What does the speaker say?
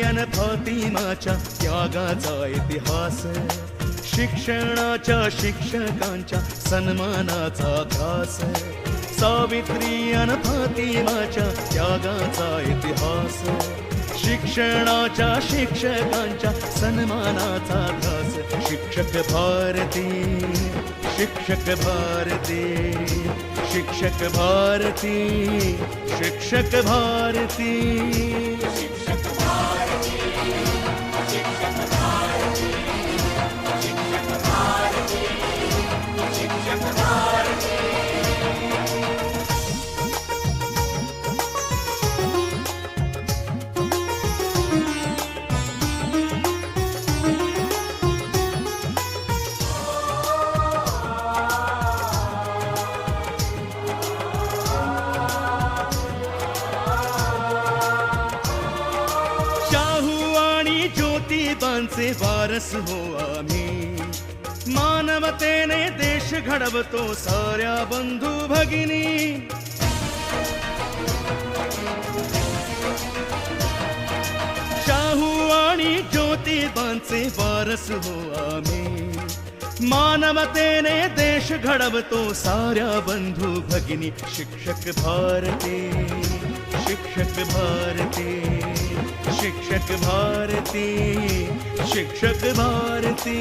अन फातिमाच्या त्यागाचा इतिहास, शिक्षणाच्या शिक्षकांच्या सन्मानाचा ध्यास, सावित्री अन फातिमाच्या त्यागाचा इतिहास, शिक्षणाच्या शिक्षकांच्या सन्मानाचा ध्यास. शिक्षक भारती, शिक्षक भारती, शिक्षक भारती, शिक्षक भारती, शिक्षक भारती, शिक्षक भारती, शिक्षक भारती, शिक्षक भारती. ज्योतिबांचे वारस हो आम्ही, मानवतेने देश घडवतो साऱ्या बंधू भगिनी. शाहू आणि ज्योतिबांचे वारस हो आम्ही, मानवतेने देश घडवतो साऱ्या बंधू भगिनी. शिक्षक भारती, शिक्षक भारती, शिक्षक भारती, शिक्षक भारती.